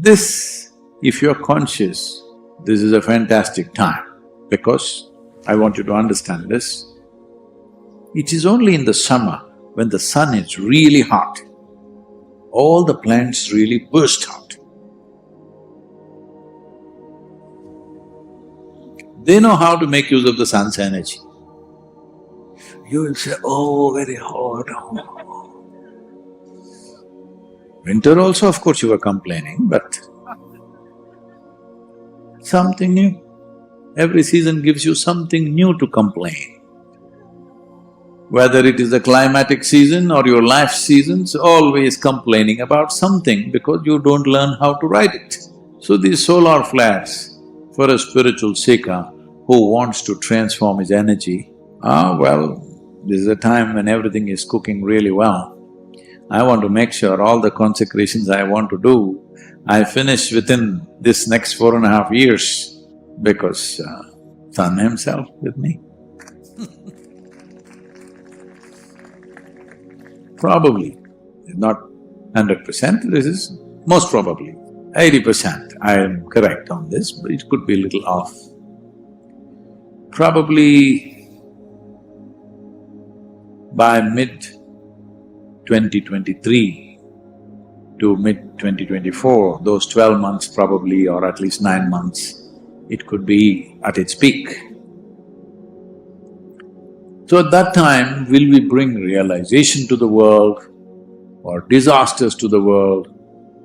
This, if you're conscious, this is a fantastic time because I want you to understand this. It is only in the summer when the sun is really hot, all the plants really burst out. They know how to make use of the sun's energy. You will say, oh, very hot, oh. Winter also, of course, you were complaining, but something new. Every season gives you something new to complain. Whether it is the climatic season or your life seasons, always complaining about something because you don't learn how to ride it. So these solar flares, for a spiritual seeker who wants to transform his energy, well, this is a time when everything is cooking really well. I want to make sure all the consecrations I want to do, I finish within this next 4.5 years because Sun himself with me. Probably, not 100%, this is most probably 80%. I am correct on this, but it could be a little off. Probably by mid-2023 to mid-2024, those 12 months probably, or at least 9 months, it could be at its peak. So at that time, will we bring realization to the world or disasters to the world,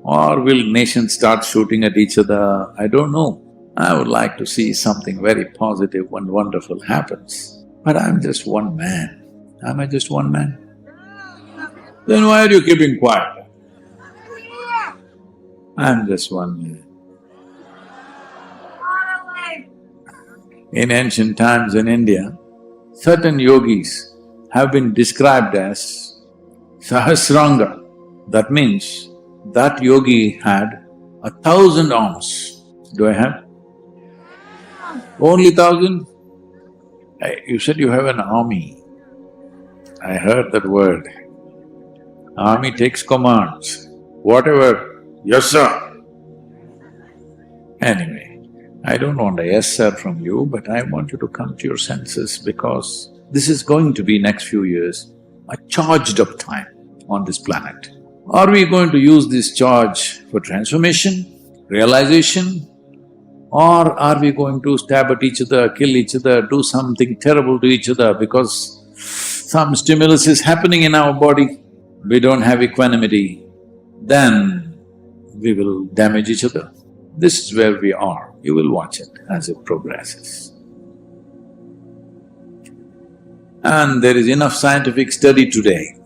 or will nations start shooting at each other? I don't know. I would like to see something very positive and wonderful happens. But I'm just one man. Am I just one man? Then why are you keeping quiet? I'm just one man. In ancient times in India, certain yogis have been described as Sahasranga. That means that yogi had 1,000 arms. Do I have? Only 1,000? You said you have an army. I heard that word. Army takes commands. Whatever, yes sir. Anyway, I don't want a yes sir from you, but I want you to come to your senses because this is going to be next few years a charged up time on this planet. Are we going to use this charge for transformation, realization, or are we going to stab at each other, kill each other, do something terrible to each other because some stimulus is happening in our body, we don't have equanimity, then we will damage each other. This is where we are. You will watch it as it progresses. And there is enough scientific study today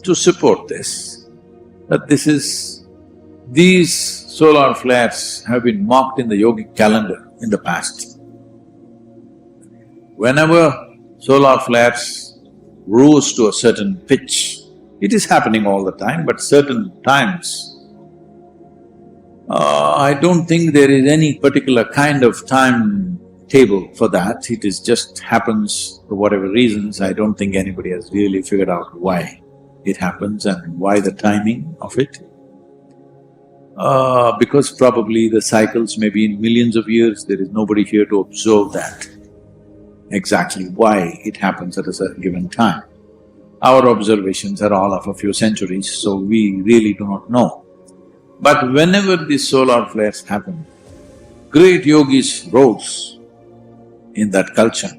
to support this, that these solar flares have been marked in the yogic calendar in the past. Whenever solar flares rose to a certain pitch, it is happening all the time, but certain times, I don't think there is any particular kind of time table for that. It is just happens for whatever reasons. I don't think anybody has really figured out why it happens and why the timing of it. Because probably the cycles may be in millions of years, there is nobody here to observe that, exactly why it happens at a certain given time. Our observations are all of a few centuries, so we really do not know. But whenever these solar flares happen, great yogis rose in that culture.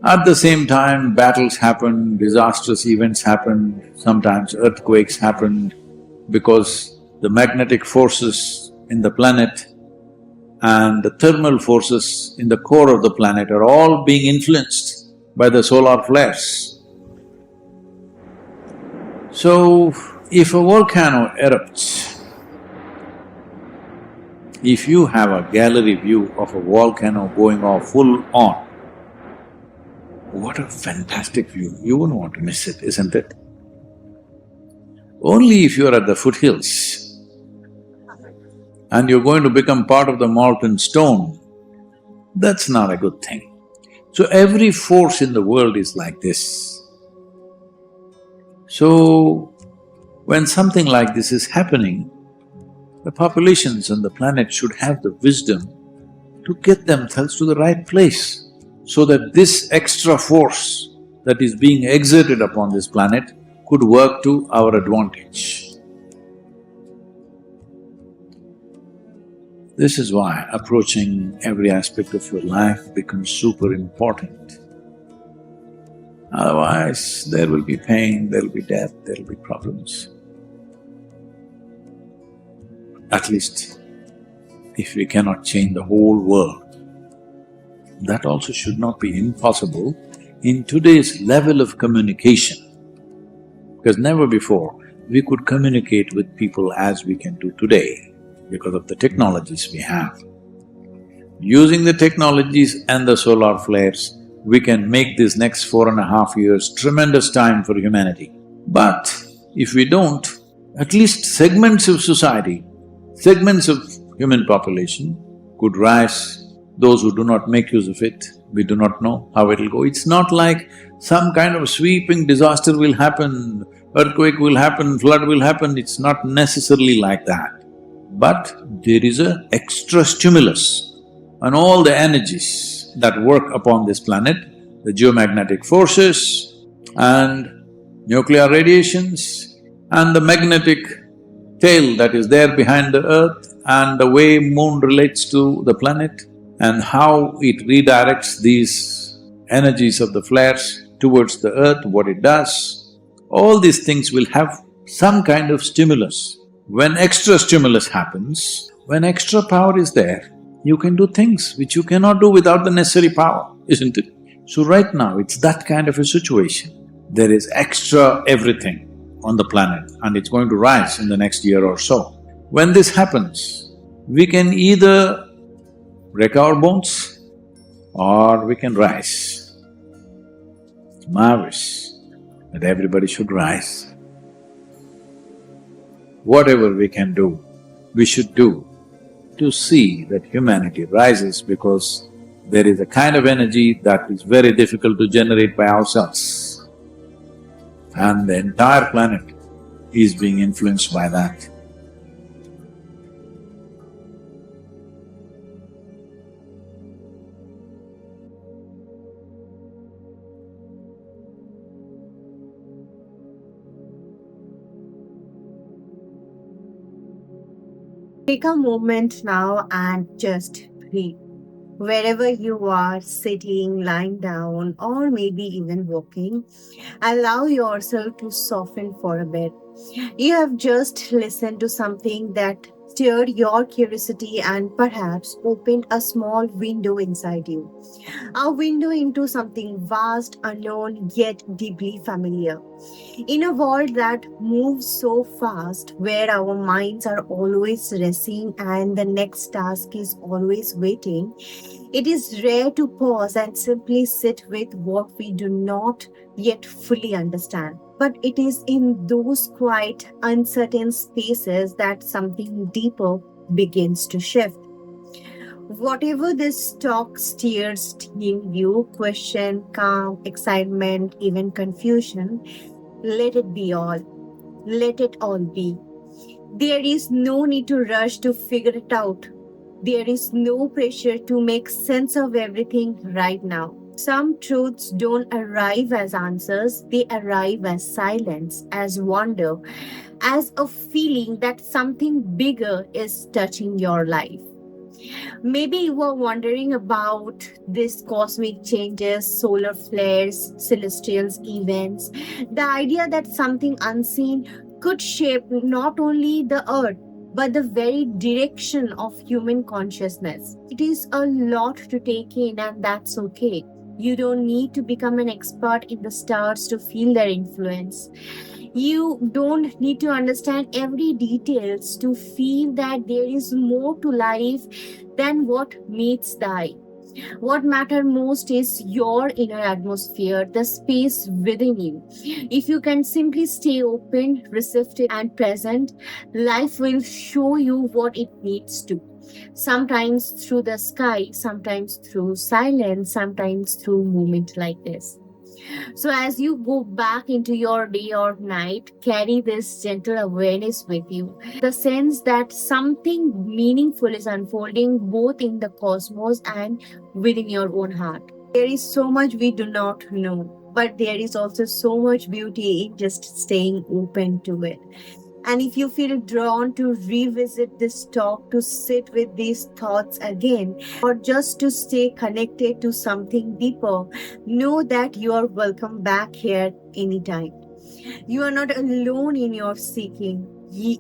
At the same time, battles happened, disastrous events happened, sometimes earthquakes happened because the magnetic forces in the planet and the thermal forces in the core of the planet are all being influenced by the solar flares. So, if a volcano erupts, if you have a gallery view of a volcano going off full on, what a fantastic view, you wouldn't want to miss it, isn't it? Only if you're at the foothills and you're going to become part of the molten stone, that's not a good thing. So every force in the world is like this. So, When something like this is happening, the populations on the planet should have the wisdom to get themselves to the right place, so that this extra force that is being exerted upon this planet could work to our advantage. This is why approaching every aspect of your life becomes super important. Otherwise, there will be pain, there will be death, there will be problems. At least, if we cannot change the whole world, that also should not be impossible in today's level of communication. Because never before we could communicate with people as we can do today because of the technologies we have. Using the technologies and the solar flares, we can make this next 4.5 years tremendous time for humanity. But if we don't, at least segments of society, segments of human population could rise. Those who do not make use of it, we do not know how it'll go. It's not like some kind of sweeping disaster will happen, earthquake will happen, flood will happen, it's not necessarily like that. But there is an extra stimulus on all the energies that work upon this planet, the geomagnetic forces and nuclear radiations and the magnetic tail that is there behind the earth and the way moon relates to the planet and how it redirects these energies of the flares towards the earth, what it does. All these things will have some kind of stimulus. When extra stimulus happens, when extra power is there, you can do things which you cannot do without the necessary power, isn't it? So right now, it's that kind of a situation. There is extra everything on the planet and it's going to rise in the next year or so. When this happens, we can either break our bones or we can rise. It's marvelous that everybody should rise. Whatever we can do, we should do to see that humanity rises, because there is a kind of energy that is very difficult to generate by ourselves. And the entire planet is being influenced by that. Take a moment now and just breathe. Wherever you are, sitting, lying down, or maybe even walking, allow yourself to soften for a bit. You have just listened to something that stirred your curiosity and perhaps opened a small window inside you. A window into something vast, unknown, yet deeply familiar. In a world that moves so fast, where our minds are always racing and the next task is always waiting, it is rare to pause and simply sit with what we do not yet fully understand. But it is in those quiet, uncertain spaces that something deeper begins to shift. Whatever this talk stirs in you, question, calm, excitement, even confusion, let it be all. Let it all be. There is no need to rush to figure it out. There is no pressure to make sense of everything right now. Some truths don't arrive as answers, they arrive as silence, as wonder, as a feeling that something bigger is touching your life. Maybe you were wondering about these cosmic changes, solar flares, celestial events, the idea that something unseen could shape not only the earth but the very direction of human consciousness. It is a lot to take in, and that's okay. You don't need to become an expert in the stars to feel their influence. You don't need to understand every details to feel that there is more to life than what meets the eye. What matters most is your inner atmosphere, the space within you. If you can simply stay open, receptive, and present, life will show you what it needs to. Sometimes through the sky, sometimes through silence, sometimes through moments like this. So, as you go back into your day or night, carry this gentle awareness with you. The sense that something meaningful is unfolding both in the cosmos and within your own heart. There is so much we do not know, but there is also so much beauty in just staying open to it. And if you feel drawn to revisit this talk, to sit with these thoughts again, or just to stay connected to something deeper, know that you are welcome back here anytime. You are not alone in your seeking,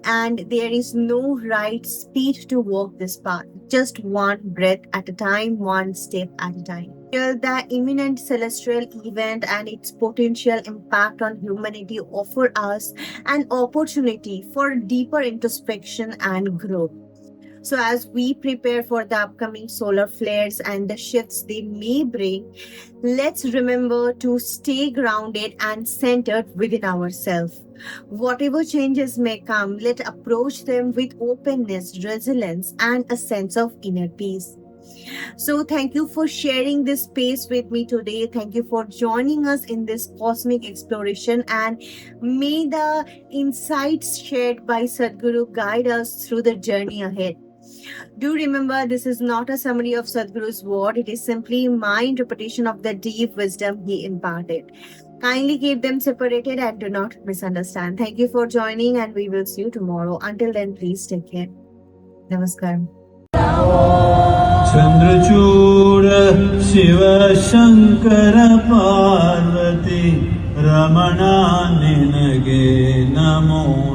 and there is no right speed to walk this path. Just one breath at a time, one step at a time. Till the imminent celestial event and its potential impact on humanity offer us an opportunity for deeper introspection and growth. So, as we prepare for the upcoming solar flares and the shifts they may bring, let's remember to stay grounded and centered within ourselves. Whatever changes may come, let's approach them with openness, resilience, and a sense of inner peace. So, thank you for sharing this space with me today. Thank you for joining us in this cosmic exploration. And may the insights shared by Sadhguru guide us through the journey ahead. Do remember, this is not a summary of Sadhguru's word, it is simply my interpretation of the deep wisdom he imparted. Kindly keep them separated and do not misunderstand. Thank you for joining, and we will see you tomorrow. Until then, please take care. Namaskar. Chandrachud Shiv Shankar Parvati Ramana निनगे NaMo